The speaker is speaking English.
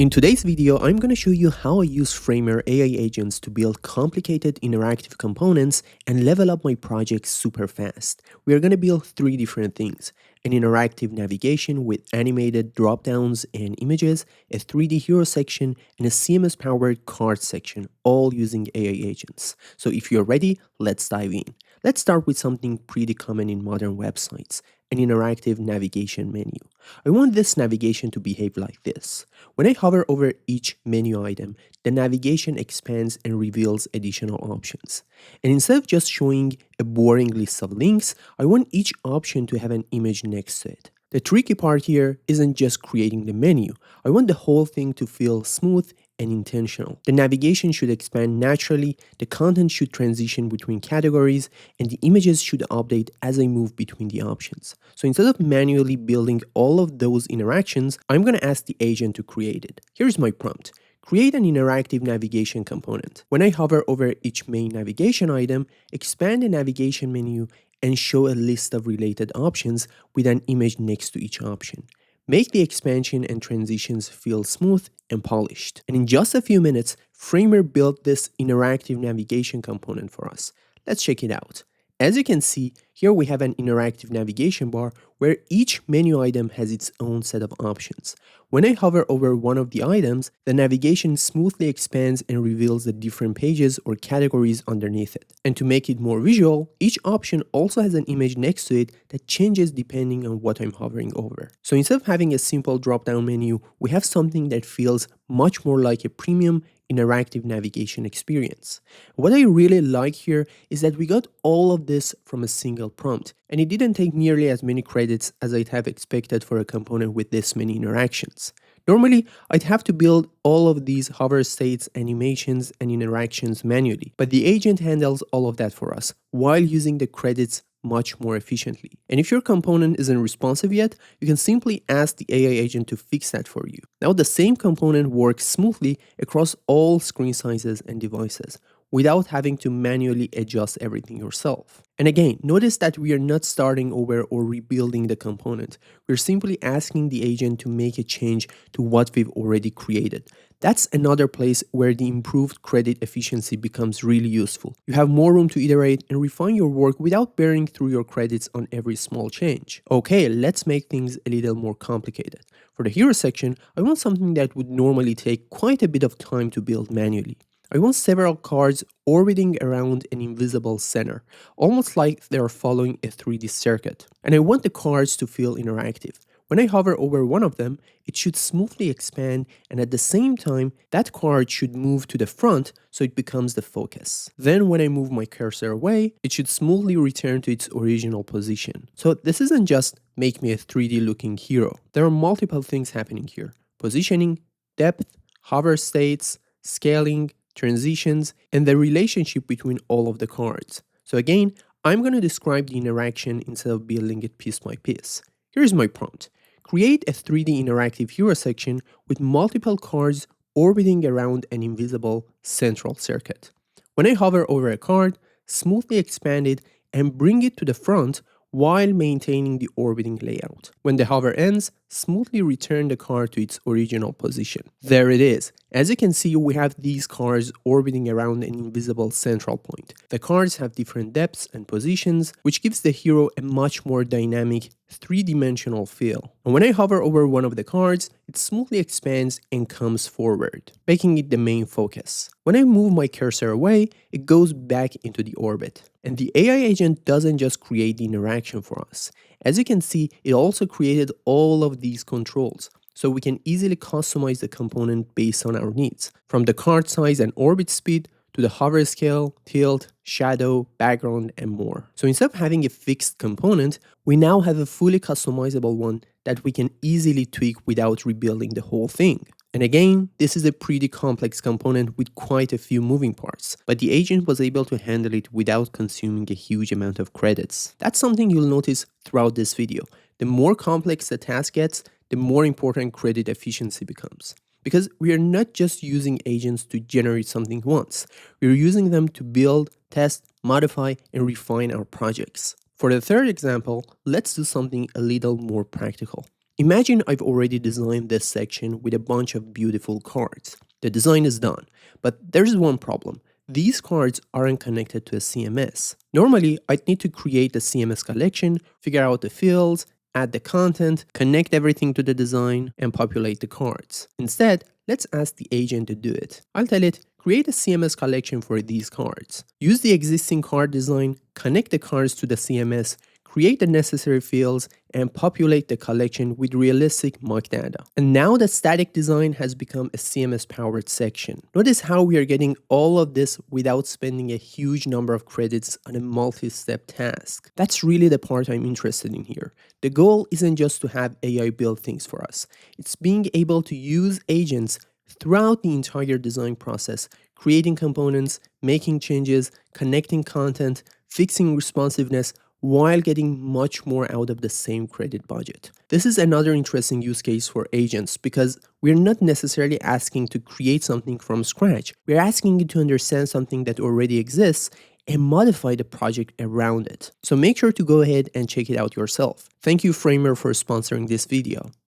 In today's video, I'm going to show you how I use Framer AI agents to build complicated interactive components and level up my project super fast. We are going to build three different things: an interactive navigation with animated drop-downs and images, a 3D hero section, and a CMS-powered card section, all using AI agents. So if you're ready, let's dive in. Let's start with something pretty common in modern websites: an interactive navigation menu. I want this navigation to behave like this. When I hover over each menu item, the navigation expands and reveals additional options. And instead of just showing a boring list of links, I want each option to have an image next to it. The tricky part here isn't just creating the menu. I want the whole thing to feel smooth and intentional. The navigation should expand naturally, the content should transition between categories, and the images should update as I move between the options. So instead of manually building all of those interactions, I'm going to ask the agent to create it. Here's my prompt. Create an interactive navigation component. When I hover over each main navigation item, expand the navigation menu and show a list of related options with an image next to each option. Make the expansion and transitions feel smooth and polished. And in just a few minutes, Framer built this interactive navigation component for us. Let's check it out. As you can see, here we have an interactive navigation bar where each menu item has its own set of options. When I hover over one of the items, the navigation smoothly expands and reveals the different pages or categories underneath it. And to make it more visual, each option also has an image next to it that changes depending on what I'm hovering over. So instead of having a simple drop-down menu, we have something that feels much more like a premium interactive navigation experience. What I really like here is that we got all of this from a single prompt, and it didn't take nearly as many credits as I'd have expected for a component with this many interactions. Normally, I'd have to build all of these hover states, animations, and interactions manually, but the agent handles all of that for us while using the credits much more efficiently. And if your component isn't responsive yet, you can simply ask the AI agent to fix that for you. Now the same component works smoothly across all screen sizes and devices without having to manually adjust everything yourself. And again, notice that we are not starting over or rebuilding the component. We're simply asking the agent to make a change to what we've already created. That's another place where the improved credit efficiency becomes really useful. You have more room to iterate and refine your work without burning through your credits on every small change. Okay, let's make things a little more complicated. For the hero section, I want something that would normally take quite a bit of time to build manually. I want several cards orbiting around an invisible center, almost like they are following a 3D circuit. And I want the cards to feel interactive. When I hover over one of them, it should smoothly expand, and at the same time, that card should move to the front so it becomes the focus. Then when I move my cursor away, it should smoothly return to its original position. So this isn't just make me a 3D looking hero. There are multiple things happening here: positioning, depth, hover states, scaling, transitions, and the relationship between all of the cards. So again, I'm going to describe the interaction instead of building it piece by piece. Here's my prompt. Create a 3D interactive hero section with multiple cards orbiting around an invisible central circuit. When I hover over a card, smoothly expand it and bring it to the front while maintaining the orbiting layout. When the hover ends, smoothly return the card to its original position. There it is. As you can see, we have these cards orbiting around an invisible central point. The cards have different depths and positions, which gives the hero a much more dynamic, three-dimensional feel. And when I hover over one of the cards, it smoothly expands and comes forward, making it the main focus. When I move my cursor away, it goes back into the orbit. And the AI agent doesn't just create the interaction for us. As you can see, it also created all of these controls, so we can easily customize the component based on our needs, from the card size and orbit speed to the hover scale, tilt, shadow, background, and more. So instead of having a fixed component, we now have a fully customizable one that we can easily tweak without rebuilding the whole thing. And again, this is a pretty complex component with quite a few moving parts, but the agent was able to handle it without consuming a huge amount of credits. That's something you'll notice throughout this video. The more complex the task gets, the more important credit efficiency becomes. Because we are not just using agents to generate something once, we're using them to build, test, modify, and refine our projects. For the third example, let's do something a little more practical. Imagine I've already designed this section with a bunch of beautiful cards. The design is done, but there's one problem. These cards aren't connected to a CMS. Normally, I'd need to create a CMS collection, figure out the fields, add the content, connect everything to the design, and populate the cards. Instead, let's ask the agent to do it. I'll tell it, create a CMS collection for these cards. Use the existing card design, connect the cards to the CMS, create the necessary fields, and populate the collection with realistic mock data. And now the static design has become a CMS-powered section. Notice how we are getting all of this without spending a huge number of credits on a multi-step task. That's really the part I'm interested in here. The goal isn't just to have AI build things for us. It's being able to use agents throughout the entire design process, creating components, making changes, connecting content, fixing responsiveness, while getting much more out of the same credit budget. This is another interesting use case for agents because we're not necessarily asking to create something from scratch. We're asking it to understand something that already exists and modify the project around it. So make sure to go ahead and check it out yourself. Thank you, Framer, for sponsoring this video.